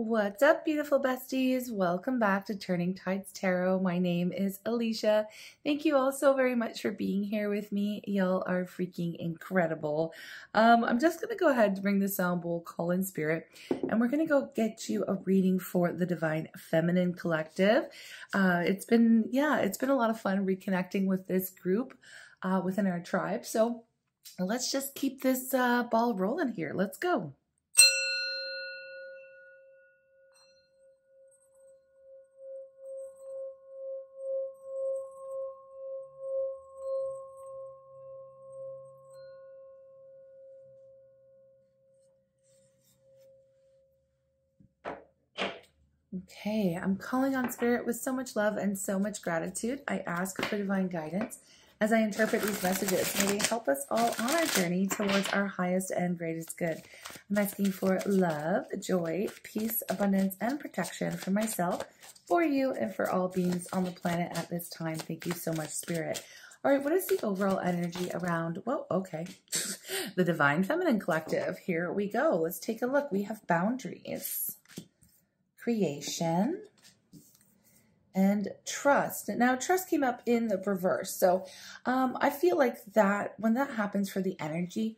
What's up, beautiful besties? Welcome back to Turning Tides Tarot. My name is Alishia. Thank you all so very much for being here with me. Y'all are freaking incredible. I'm just going to go ahead and bring the sound bowl, call in spirit, and we're going to go get you a reading for the Divine Feminine Collective. It's been a lot of fun reconnecting with this group within our tribe. So let's just keep this ball rolling here. Let's go. Okay, I'm calling on spirit with so much love and so much gratitude. I ask for divine guidance as I interpret these messages. May they help us all on our journey towards our highest and greatest good. I'm asking for love, joy, peace, abundance, and protection for myself, for you, and for all beings on the planet at this time. Thank you so much, Spirit. All right, what is the overall energy around, well, okay, the Divine Feminine Collective? Here we go. Let's take a look. We have boundaries, creation, and trust. Now, trust came up in the reverse. So I feel like that when that happens for the energy,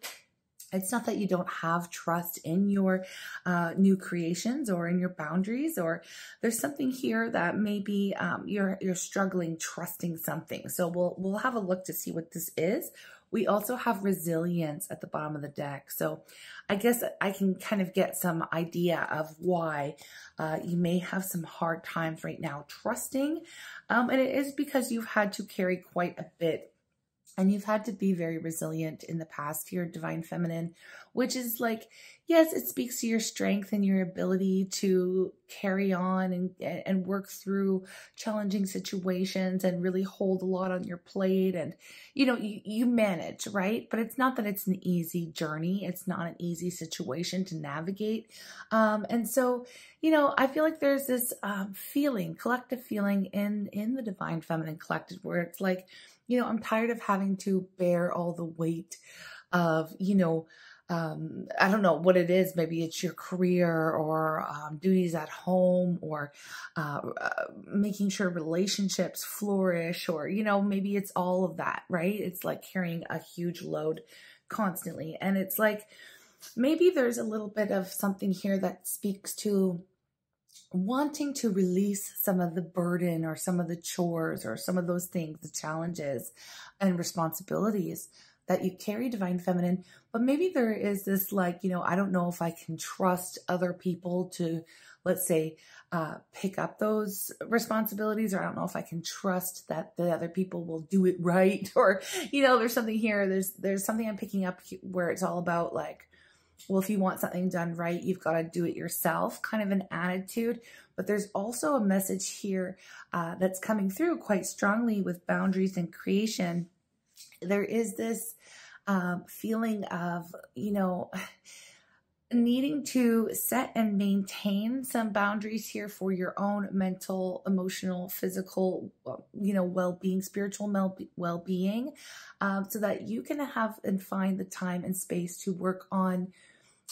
it's not that you don't have trust in your new creations or in your boundaries, or there's something here that maybe you're struggling trusting something. So we'll have a look to see what this is. We also have resilience at the bottom of the deck. So I guess I can kind of get some idea of why you may have some hard times right now trusting. And it is because you've had to carry quite a bit, and you've had to be very resilient in the past here, Divine Feminine, which is like, yes, it speaks to your strength and your ability to carry on and work through challenging situations and really hold a lot on your plate. And, you know, you manage, right? But it's not that it's an easy journey. It's not an easy situation to navigate. And so, you know, I feel like there's this feeling, collective feeling in the Divine Feminine Collective where it's like, you know, I'm tired of having to bear all the weight of, you know, I don't know what it is. Maybe it's your career or duties at home, or making sure relationships flourish, or, you know, maybe it's all of that, right? It's like carrying a huge load constantly. And it's like, maybe there's a little bit of something here that speaks to wanting to release some of the burden or some of the chores or some of those things, the challenges and responsibilities that you carry, Divine Feminine. But maybe there is this, like, you know, I don't know if I can trust other people to, let's say, pick up those responsibilities, or I don't know if I can trust that the other people will do it right. Or, you know, there's something here, there's something I'm picking up where it's all about like, well, if you want something done right, you've got to do it yourself, kind of an attitude. But there's also a message here that's coming through quite strongly with boundaries and creation. There is this feeling of, you know, needing to set and maintain some boundaries here for your own mental, emotional, physical, you know, well-being, spiritual well-being, so that you can have and find the time and space to work on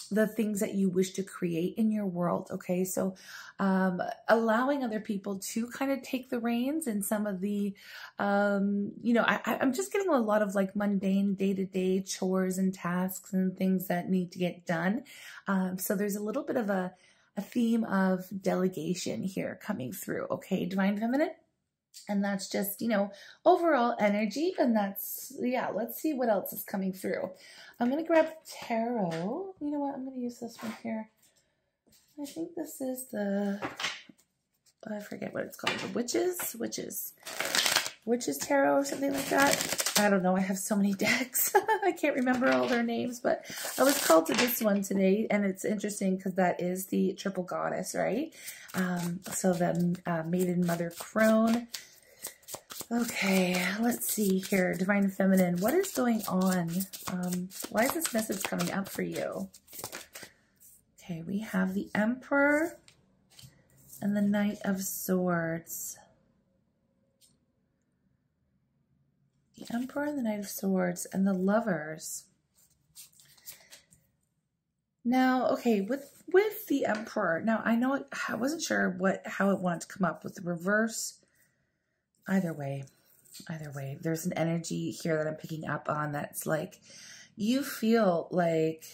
the things that you wish to create in your world. Okay. So, allowing other people to kind of take the reins in some of the, you know, I'm just getting a lot of like mundane day-to-day chores and tasks and things that need to get done. So there's a little bit of a theme of delegation here coming through. Okay. Divine Feminine. And that's just, you know, overall energy. And that's, yeah, let's see what else is coming through. I'm going to grab tarot. You know what? I'm going to use this one here. I think this is the, I forget what it's called. The Witches Tarot or something like that. I don't know. I have so many decks. I can't remember all their names, but I was called to this one today. And it's interesting because that is the triple goddess, right? So the Maiden Mother Crone. Okay, let's see here. Divine Feminine, what is going on? Why is this message coming up for you? Okay, we have the Emperor and the Knight of Swords. The Emperor and the Knight of Swords and the Lovers. Now, okay, with the Emperor. Now, I wasn't sure how it wanted to come up with the reverse. Either way, there's an energy here that I'm picking up on that's like you feel like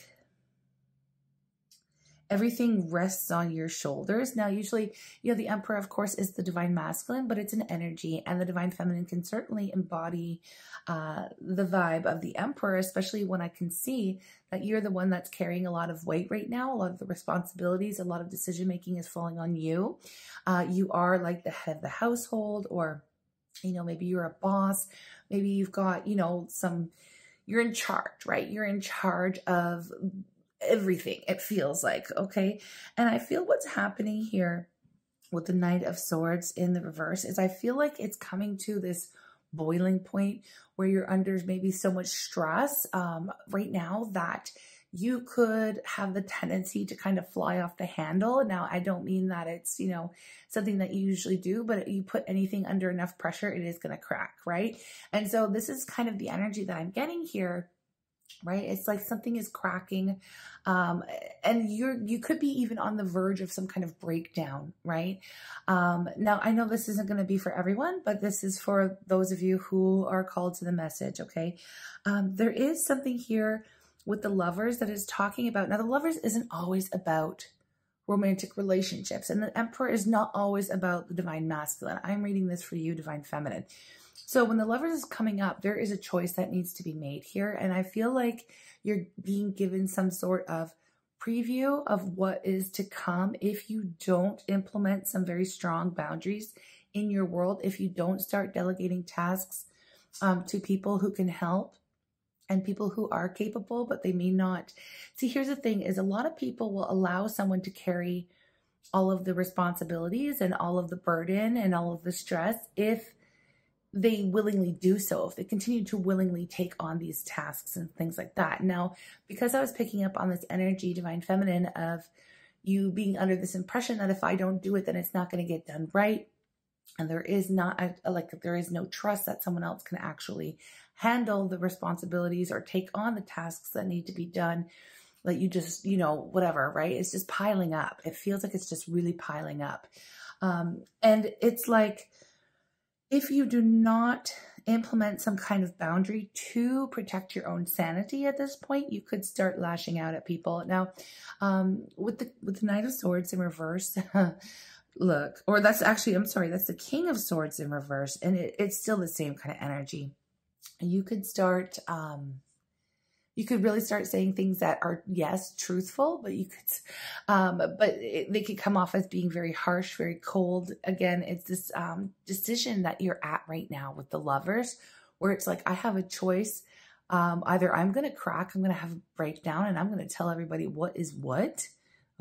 everything rests on your shoulders. Now, usually, the Emperor, of course, is the divine masculine, but it's an energy, and the divine feminine can certainly embody the vibe of the Emperor, especially when I can see that you're the one that's carrying a lot of weight right now. A lot of the responsibilities, a lot of decision-making is falling on you. You are like the head of the household, or, maybe you're a boss. Maybe you've got, you're in charge, right? You're in charge of everything, it feels like, okay? And I feel what's happening here with the Knight of Swords in the reverse is I feel like it's coming to this boiling point where you're under maybe so much stress right now that you could have the tendency to kind of fly off the handle. Now, I don't mean that it's, something that you usually do, but you put anything under enough pressure, it is going to crack, right? And so this is kind of the energy that I'm getting here, right? It's like something is cracking, and you could be even on the verge of some kind of breakdown, right? Now, I know this isn't going to be for everyone, but this is for those of you who are called to the message, okay? There is something here with the Lovers that is talking about, now the Lovers isn't always about romantic relationships, and the Emperor is not always about the divine masculine. I'm reading this for you, divine feminine. So when the Lovers is coming up, there is a choice that needs to be made here. And I feel like you're being given some sort of preview of what is to come if you don't implement some very strong boundaries in your world, if you don't start delegating tasks to people who can help and people who are capable, but they may not. See, here's the thing is a lot of people will allow someone to carry all of the responsibilities and all of the burden and all of the stress if they willingly do so, if they continue to willingly take on these tasks and things like that. Now, because I was picking up on this energy, divine feminine, of you being under this impression that if I don't do it, then it's not going to get done right. And there is there is no trust that someone else can actually handle the responsibilities or take on the tasks that need to be done. Like you just, whatever, right? It's just piling up. It feels like it's just really piling up. And it's like, if you do not implement some kind of boundary to protect your own sanity at this point, you could start lashing out at people. Now, with the Knight of Swords in reverse, look, or that's actually, I'm sorry, that's the King of Swords in reverse, and it's still the same kind of energy. You could start, you could really start saying things that are, yes, truthful, but you could, they could come off as being very harsh, very cold. Again, it's this decision that you're at right now with the Lovers, where it's like, I have a choice. Either I'm going to crack, I'm going to have a breakdown, and I'm going to tell everybody what is what.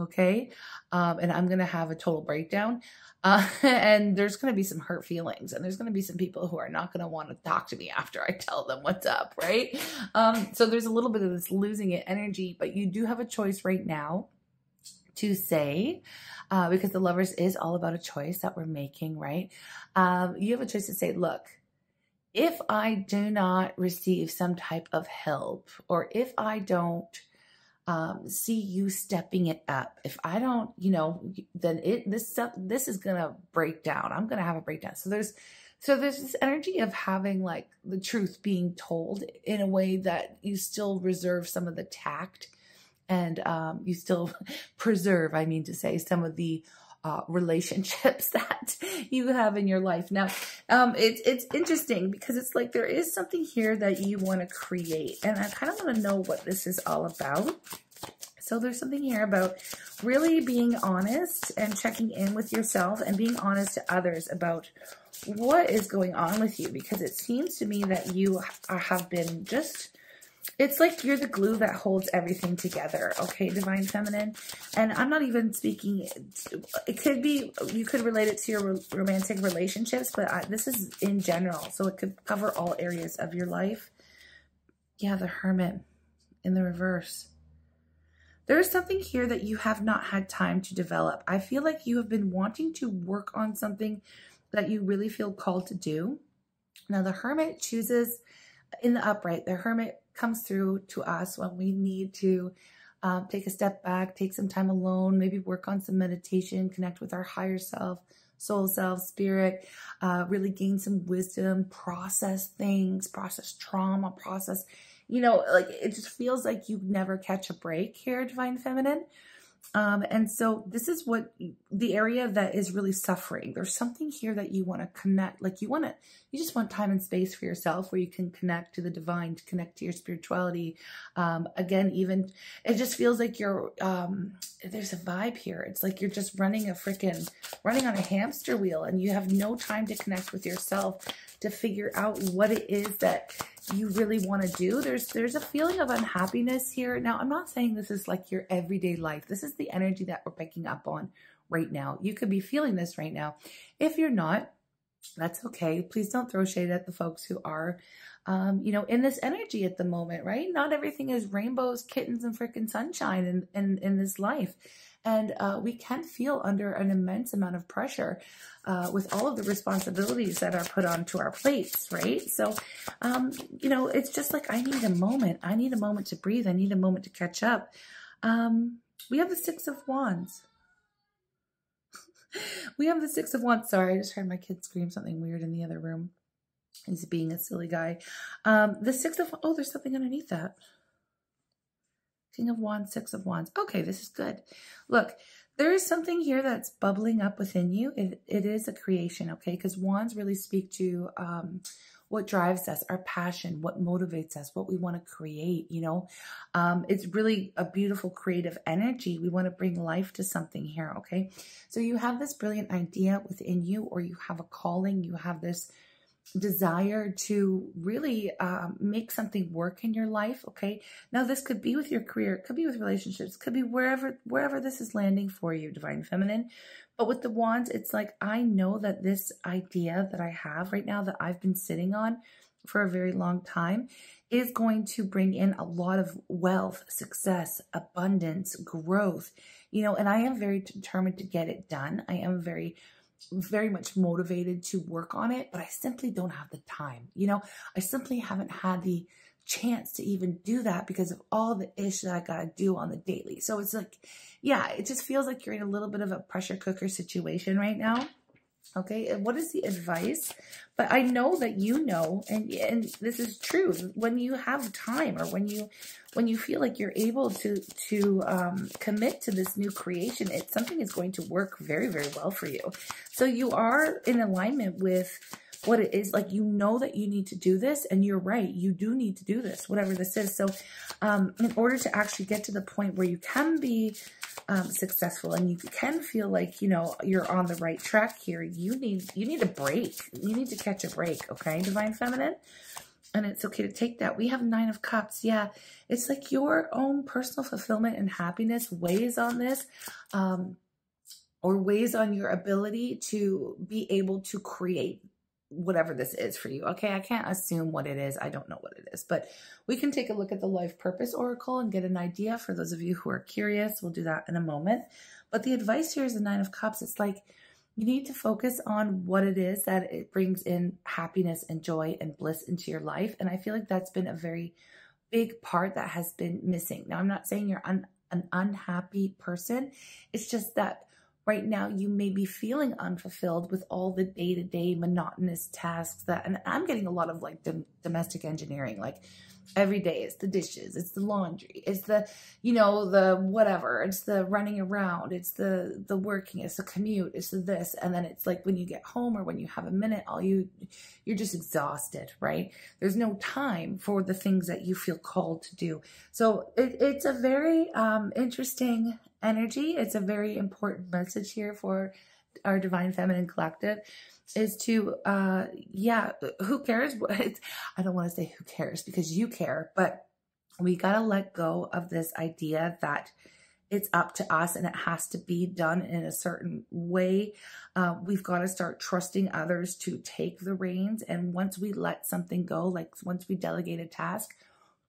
Okay. And I'm going to have a total breakdown. And there's going to be some hurt feelings, and there's going to be some people who are not going to want to talk to me after I tell them what's up. Right. So there's a little bit of this losing it energy, but you do have a choice right now to say, because the Lovers is all about a choice that we're making, right? You have a choice to say, look, if I do not receive some type of help, or if I don't see you stepping it up, if I don't, then this is going to break down. I'm going to have a breakdown. So there's this energy of having like the truth being told in a way that you still reserve some of the tact, and you still preserve, I mean to say, some of the relationships that you have in your life. Now, it's interesting because it's like there is something here that you want to create, and I kind of want to know what this is all about. So there's something here about really being honest and checking in with yourself and being honest to others about what is going on with you, because it seems to me that you have been just, it's like you're the glue that holds everything together, okay, divine feminine? And I'm not even speaking, it could be, you could relate it to your romantic relationships, but this is in general, so it could cover all areas of your life. Yeah, the Hermit in the reverse. There is something here that you have not had time to develop. I feel like you have been wanting to work on something that you really feel called to do. Now, the Hermit chooses in the upright. The Hermit comes through to us when we need to take a step back, take some time alone, maybe work on some meditation, connect with our higher self, soul self, spirit, really gain some wisdom, process things, process trauma, process, you know, like it just feels like you never catch a break here, Divine Feminine. And so this is what the area that is really suffering. There's something here that you want to connect, like you just want time and space for yourself where you can connect to the divine, to connect to your spirituality. Again, even it just feels like you're, there's a vibe here. It's like you're just running on a hamster wheel and you have no time to connect with yourself to figure out what it is that you really want to do. There's a feeling of unhappiness here. Now, I'm not saying this is like your everyday life. This is the energy that we're picking up on right now. You could be feeling this right now. If you're not, that's okay. Please don't throw shade at the folks who are, you know, in this energy at the moment, right? Not everything is rainbows, kittens, and freaking sunshine in this life. And we can feel under an immense amount of pressure with all of the responsibilities that are put onto our plates, right? So, you know, it's just like, I need a moment. I need a moment to breathe. I need a moment to catch up. We have the Six of Wands. We have the Six of Wands. Sorry, I just heard my kid scream something weird in the other room. He's being a silly guy. The Six of, oh, there's something underneath that. King of Wands, Six of Wands. Okay, this is good. Look, there is something here that's bubbling up within you. It is a creation, okay? Because wands really speak to what drives us, our passion, what motivates us, what we want to create, you know? It's really a beautiful creative energy. We want to bring life to something here, okay? So you have this brilliant idea within you, or you have a calling, you have this desire to really make something work in your life, okay? Now, this could be with your career, it could be with relationships, it could be wherever this is landing for you, Divine Feminine. But with the wands, it's like, I know that this idea that I have right now that I've been sitting on for a very long time is going to bring in a lot of wealth, success, abundance, growth, you know, and I am very determined to get it done. I am very much motivated to work on it, but I simply don't have the time. You know, I simply haven't had the chance to even do that because of all the ish that I got to do on the daily. So it's like, yeah, it just feels like you're in a little bit of a pressure cooker situation right now. Okay, and what is the advice? But I know that you know, and this is true, when you have time, or when you feel like you're able to commit to this new creation, something is going to work very, very well for you. So you are in alignment with what it is, like, you know that you need to do this, and you're right, you do need to do this, whatever this is. So in order to actually get to the point where you can be successful and you can feel like, you know, you're on the right track here, you need a break. You need to catch a break, okay, Divine Feminine? And it's okay to take that. We have Nine of Cups. Yeah, it's like your own personal fulfillment and happiness weighs on this, or weighs on your ability to be able to create whatever this is for you. Okay, I can't assume what it is. I don't know what it is, but we can take a look at the Life Purpose Oracle and get an idea for those of you who are curious. We'll do that in a moment. But the advice here is the Nine of Cups. It's like, you need to focus on what it is that it brings in happiness and joy and bliss into your life. And I feel like that's been a very big part that has been missing. Now, I'm not saying you're an unhappy person. It's just that right now you may be feeling unfulfilled with all the day-to-day monotonous tasks and I'm getting a lot of like domestic engineering, like every day it's the dishes, it's the laundry, it's the, you know, the whatever, it's the running around, it's the working, it's the commute, it's the this. And then it's like when you get home or when you have a minute, you're just exhausted, right? There's no time for the things that you feel called to do. So it's a very interesting energy. It's a very important message here for our Divine Feminine Collective, is to, yeah, who cares? I don't want to say who cares because you care, but we got to let go of this idea that it's up to us and it has to be done in a certain way. We've got to start trusting others to take the reins. And once we let something go, like once we delegate a task,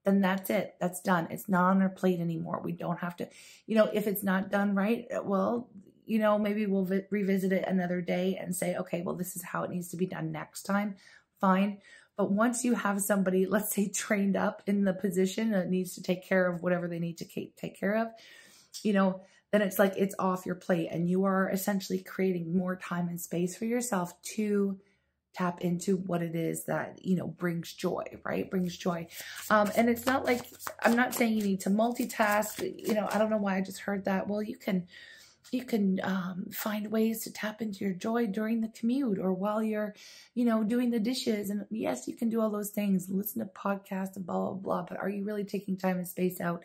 then that's it. That's done. It's not on our plate anymore. We don't have to, you know, if it's not done right, well, you know, maybe we'll revisit it another day and say, okay, well, this is how it needs to be done next time. Fine. But once you have somebody, let's say, trained up in the position that needs to take care of whatever they need to take care of, you know, then it's like it's off your plate and you are essentially creating more time and space for yourself to tap into what it is that, you know, brings joy, right? Brings joy. And it's not like, I'm not saying you need to multitask. You know, I don't know why I just heard that. Well, you can find ways to tap into your joy during the commute or while you're, you know, doing the dishes. And yes, you can do all those things, listen to podcasts and blah, blah, blah. But are you really taking time and space out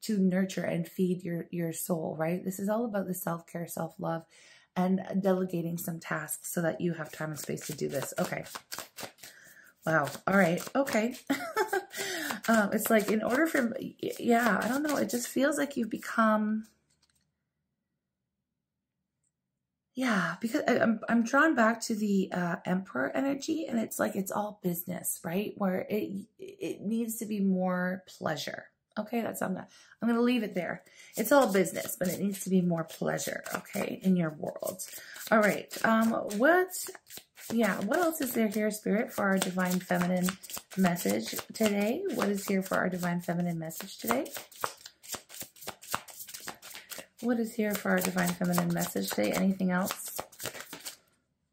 to nurture and feed your soul, right? This is all about the self-care, self-love, and delegating some tasks so that you have time and space to do this. Okay. Wow. All right. Okay. It's like in order for, yeah, I don't know. It just feels like you've become, yeah, because I'm drawn back to the Emperor energy, and it's like it's all business, right? Where it needs to be more pleasure. Okay, I'm going to leave it there. It's all business, but it needs to be more pleasure, okay, in your world. All right. What else is there here, Spirit, for our Divine Feminine message today? What is here for our Divine Feminine message today? What is here for our Divine Feminine message today? Anything else?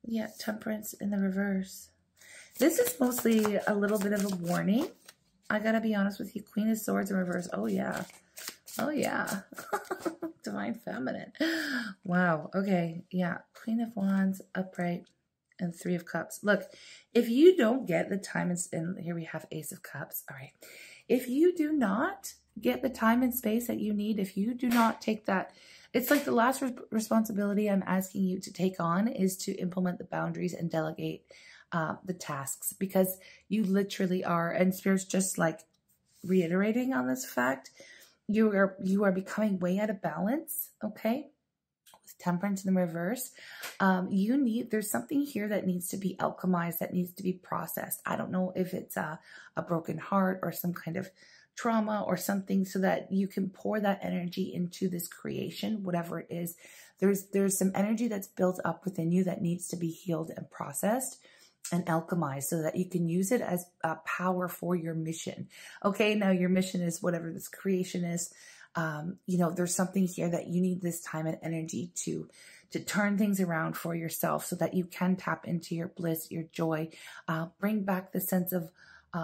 Yeah, Temperance in the reverse. This is mostly a little bit of a warning. I gotta be honest with you. Queen of Swords in reverse. Oh, yeah. Oh, yeah. Divine Feminine. Wow. Okay. Yeah. Queen of Wands, upright, and Three of Cups. Look, if you don't get the time, and here we have Ace of Cups. All right. If you do not get the time and space that you need, if you do not take that, it's like the last responsibility I'm asking you to take on is to implement the boundaries and delegate the tasks, because you literally are, and Spirit's just like reiterating on this fact, you are becoming way out of balance, okay? With Temperance in the reverse, there's something here that needs to be alchemized, that needs to be processed. I don't know if it's a broken heart or some kind of trauma or something, so that you can pour that energy into this creation, whatever it is. There's some energy that's built up within you that needs to be healed and processed and alchemized so that you can use it as a power for your mission. Okay, now your mission is whatever this creation is. You know, there's something here that you need this time and energy to turn things around for yourself so that you can tap into your bliss, your joy, bring back the sense of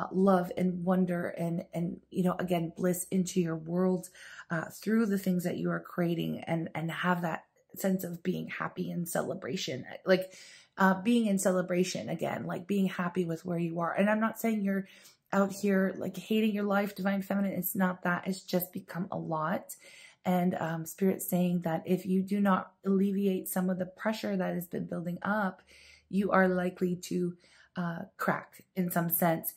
love and wonder and, you know, again, bliss into your world through the things that you are creating, and have that sense of being happy and celebration. Like, being in celebration again, like being happy with where you are. And I'm not saying you're out here like hating your life, Divine Feminine. It's not that. It's just become a lot. And Spirit's saying that if you do not alleviate some of the pressure that has been building up, you are likely to crack in some sense,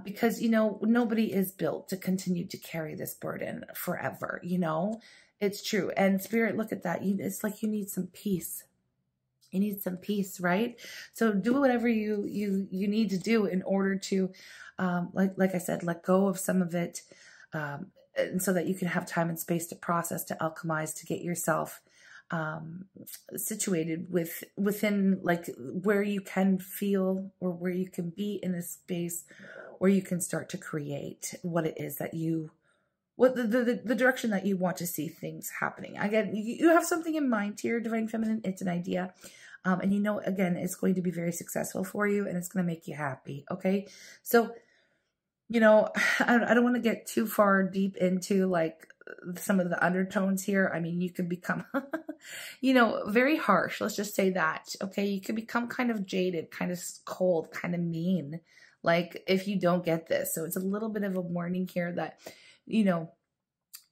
because, you know, nobody is built to continue to carry this burden forever. You know, it's true. And Spirit, look at that. It's like you need some peace. You need some peace, right? So do whatever you need to do in order to, like I said, let go of some of it, and so that you can have time and space to process, to alchemize, to get yourself situated within like where you can feel, or where you can be in a space where you can start to create what it is that what the direction that you want to see things happening. Again, you have something in mind here, Divine Feminine. It's an idea. And you know, again, it's going to be very successful for you, and it's going to make you happy. Okay. So, you know, I don't want to get too far deep into like some of the undertones here. I mean, you can become, you know, very harsh. Let's just say that. Okay. You can become kind of jaded, kind of cold, kind of mean, like if you don't get this. So it's a little bit of a warning here that, you know,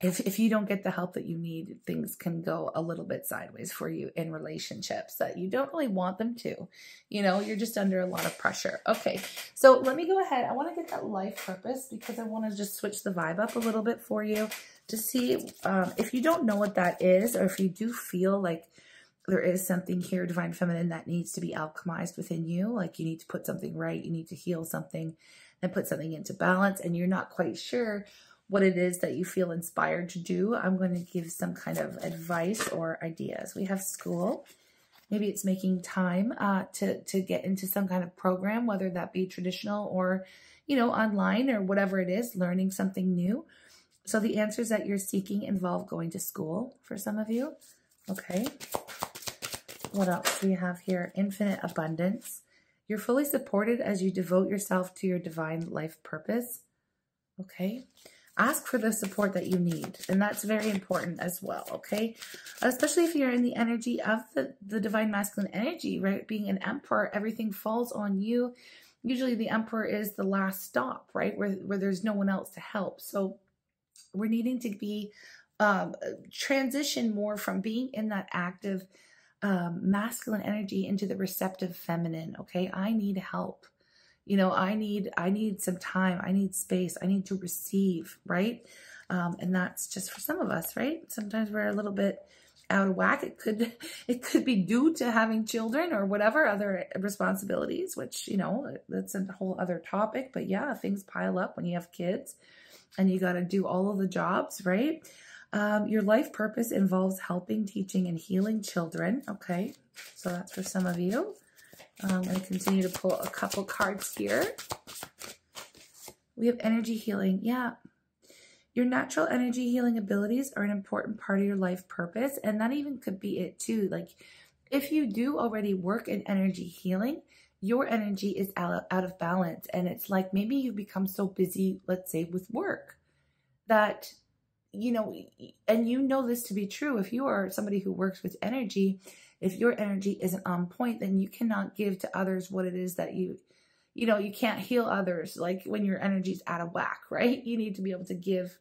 if you don't get the help that you need, things can go a little bit sideways for you in relationships that you don't really want them to. You know, you're just under a lot of pressure. Okay, so let me go ahead. I want to get that life purpose, because I want to just switch the vibe up a little bit for you to see if you don't know what that is, or if you do feel like there is something here, Divine Feminine, that needs to be alchemized within you. Like you need to put something right, you need to heal something and put something into balance, and you're not quite sure what it is that you feel inspired to do. I'm going to give some kind of advice or ideas. We have school, Maybe it's making time to get into some kind of program, whether that be traditional or, you know, online or whatever it is, learning something new. So the answers that you're seeking involve going to school for some of you. Okay. What else do we have here? Infinite abundance. You're fully supported as you devote yourself to your divine life purpose. Okay. Ask for the support that you need. And that's very important as well. Okay. Especially if you're in the energy of the divine masculine energy, right? Being an emperor, everything falls on you. Usually the emperor is the last stop, right? Where there's no one else to help. So we're needing to be transition more from being in that active masculine energy into the receptive feminine. Okay. I need help. You know, I need some time. I need space. I need to receive, right? And that's just for some of us, right? Sometimes we're a little bit out of whack. It could be due to having children or whatever other responsibilities, which, you know, that's a whole other topic. But yeah, things pile up when you have kids and you got to do all of the jobs, right? Your life purpose involves helping, teaching, and healing children. Okay, so that's for some of you. I'm going to continue to pull a couple cards here. We have energy healing. Yeah. Your natural energy healing abilities are an important part of your life purpose. And that even could be it too. Like if you do already work in energy healing, your energy is out of balance. And it's like maybe you become so busy, let's say with work, that, you know, and you know this to be true. If you are somebody who works with energy, if your energy isn't on point, then you cannot give to others what it is that you know, you can't heal others like when your energy's out of whack, right? You need to be able to give,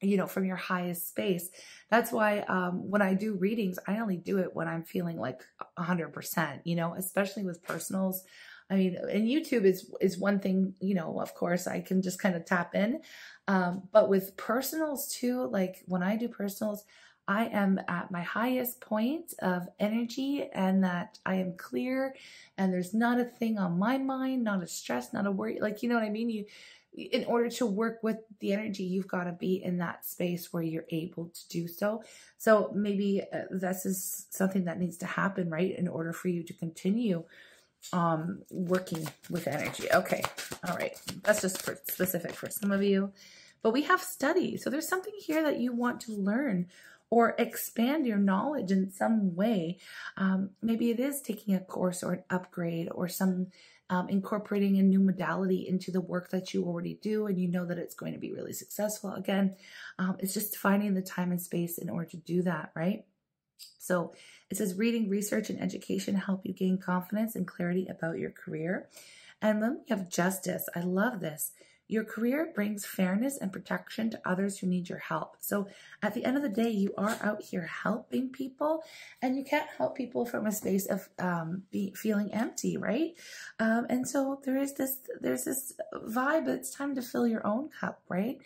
you know, from your highest space. That's why when I do readings, I only do it when I'm feeling like 100%, you know, especially with personals. I mean, and YouTube is one thing, you know, of course I can just kind of tap in. But with personals too, like when I do personals, I am at my highest point of energy and that I am clear and there's not a thing on my mind, not a stress, not a worry. Like, you know what I mean? In order to work with the energy, you've got to be in that space where you're able to do so. So maybe this is something that needs to happen, right? In order for you to continue working with energy. Okay. All right. That's just specific for some of you, but we have study. So there's something here that you want to learn or expand your knowledge in some way. Maybe it is taking a course or an upgrade or some incorporating a new modality into the work that you already do and you know that it's going to be really successful. Again, it's just finding the time and space in order to do that, right? So it says reading, research, and education help you gain confidence and clarity about your career. And then we have justice. I love this. Your career brings fairness and protection to others who need your help. So at the end of the day, you are out here helping people, and you can't help people from a space of feeling empty, right? And so there's this vibe. It's time to fill your own cup, right?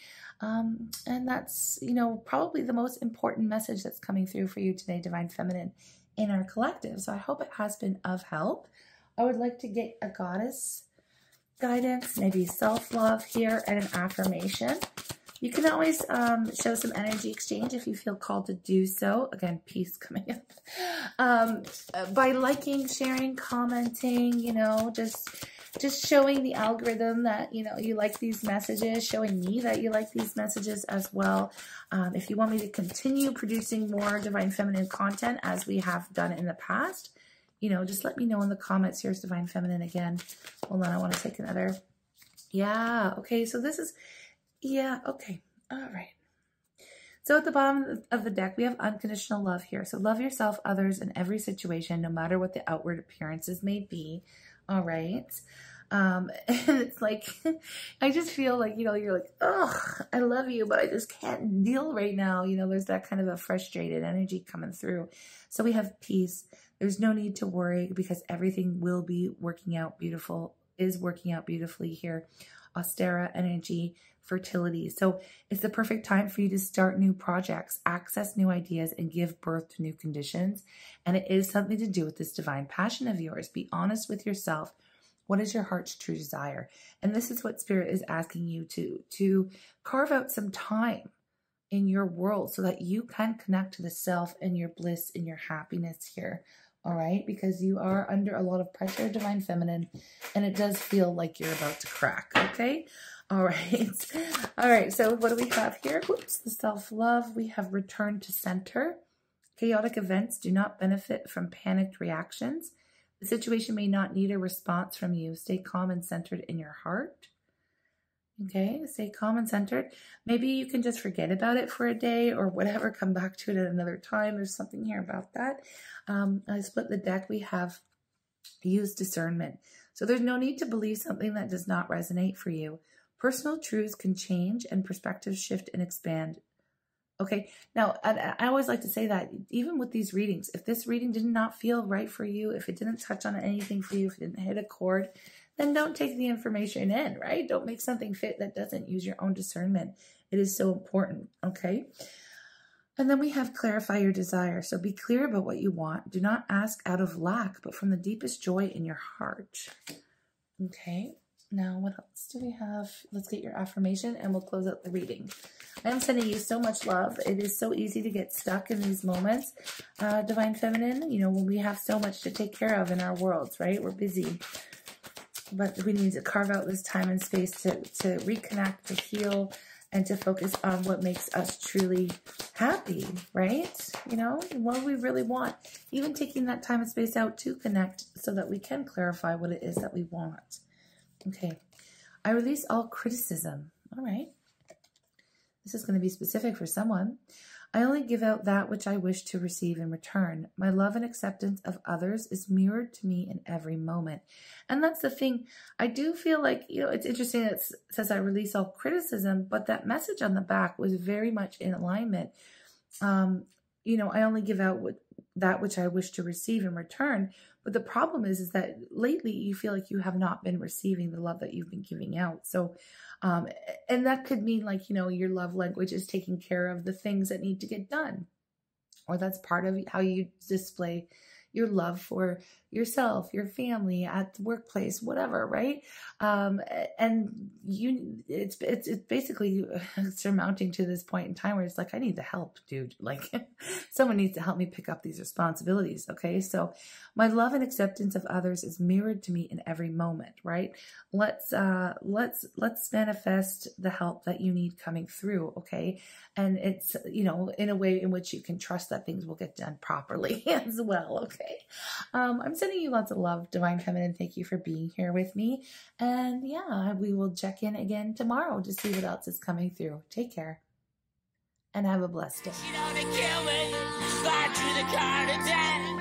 And that's, you know, probably the most important message that's coming through for you today, Divine Feminine, in our collective. So I hope it has been of help. I would like to get a goddess guidance, maybe self-love here, and an affirmation. You can always show some energy exchange if you feel called to do so. Again, peace coming up. By liking, sharing, commenting, you know, just showing the algorithm that, you know, you like these messages, showing me that you like these messages as well. If you want me to continue producing more Divine Feminine content as we have done in the past, you know, just let me know in the comments. Here's Divine Feminine again. Hold on, I want to take another. Yeah, okay, so this is, yeah, okay, all right. So at the bottom of the deck, we have unconditional love here. So love yourself, others, in every situation, no matter what the outward appearances may be, all right? And it's like, I just feel like, you know, you're like, oh, I love you, but I just can't deal right now. You know, there's that kind of a frustrated energy coming through. So we have peace. There's no need to worry because everything will be working out beautiful, is working out beautifully here. Austera energy, fertility. So it's the perfect time for you to start new projects, access new ideas, and give birth to new conditions. And it is something to do with this divine passion of yours. Be honest with yourself. What is your heart's true desire? And this is what Spirit is asking you to carve out some time in your world so that you can connect to the self and your bliss and your happiness here. all right? Because you are under a lot of pressure, Divine Feminine, and it does feel like you're about to crack, okay? All right. All right, so what do we have here? Oops, the self-love. We have return to center. Chaotic events do not benefit from panicked reactions. The situation may not need a response from you. Stay calm and centered in your heart. Okay, stay calm and centered. Maybe you can just forget about it for a day or whatever. Come back to it at another time. There's something here about that. I split the deck. We have use discernment. So there's no need to believe something that does not resonate for you. Personal truths can change and perspectives shift and expand. Okay, now I always like to say that even with these readings, if this reading did not feel right for you, if it didn't touch on anything for you, if it didn't hit a chord, then don't take the information in, right? Don't make something fit that doesn't use your own discernment. It is so important, okay? And then we have clarify your desire. So be clear about what you want. Do not ask out of lack, but from the deepest joy in your heart. Okay, now what else do we have? Let's get your affirmation and we'll close out the reading. I am sending you so much love. It is so easy to get stuck in these moments. Divine Feminine, you know, when we have so much to take care of in our worlds, right? We're busy. But we need to carve out this time and space to reconnect, to heal, and to focus on what makes us truly happy, right? You know, what we really want. Even taking that time and space out to connect so that we can clarify what it is that we want. Okay. I release all criticism. All right. This is going to be specific for someone. I only give out that which I wish to receive in return. My love and acceptance of others is mirrored to me in every moment. And that's the thing. I do feel like, you know, it's interesting that it says I release all criticism, but that message on the back was very much in alignment. You know, I only give out that which I wish to receive in return. But the problem is that lately you feel like you have not been receiving the love that you've been giving out. So, and that could mean like, you know, your love language is taking care of the things that need to get done. Or that's part of how you display your love for yourself, your family, at the workplace, whatever, right? And it's basically surmounting to this point in time where it's like, I need the help, dude. Like someone needs to help me pick up these responsibilities. Okay. So my love and acceptance of others is mirrored to me in every moment, right? Let's manifest the help that you need coming through. Okay. And it's, you know, in a way in which you can trust that things will get done properly as well. Okay. I'm sending you lots of love, Divine Feminine. Thank you for being here with me. And yeah, we will check in again tomorrow to see what else is coming through. Take care and have a blessed day. She don't kill me, fight through the car today.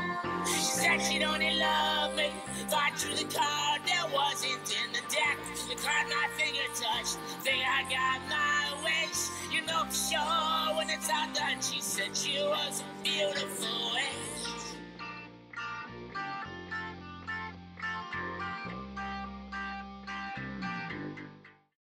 She said she don't love me, fight through the car that wasn't in the deck. The card my finger touched, think I got my wish. You know for sure when it's all done. She said she was beautiful.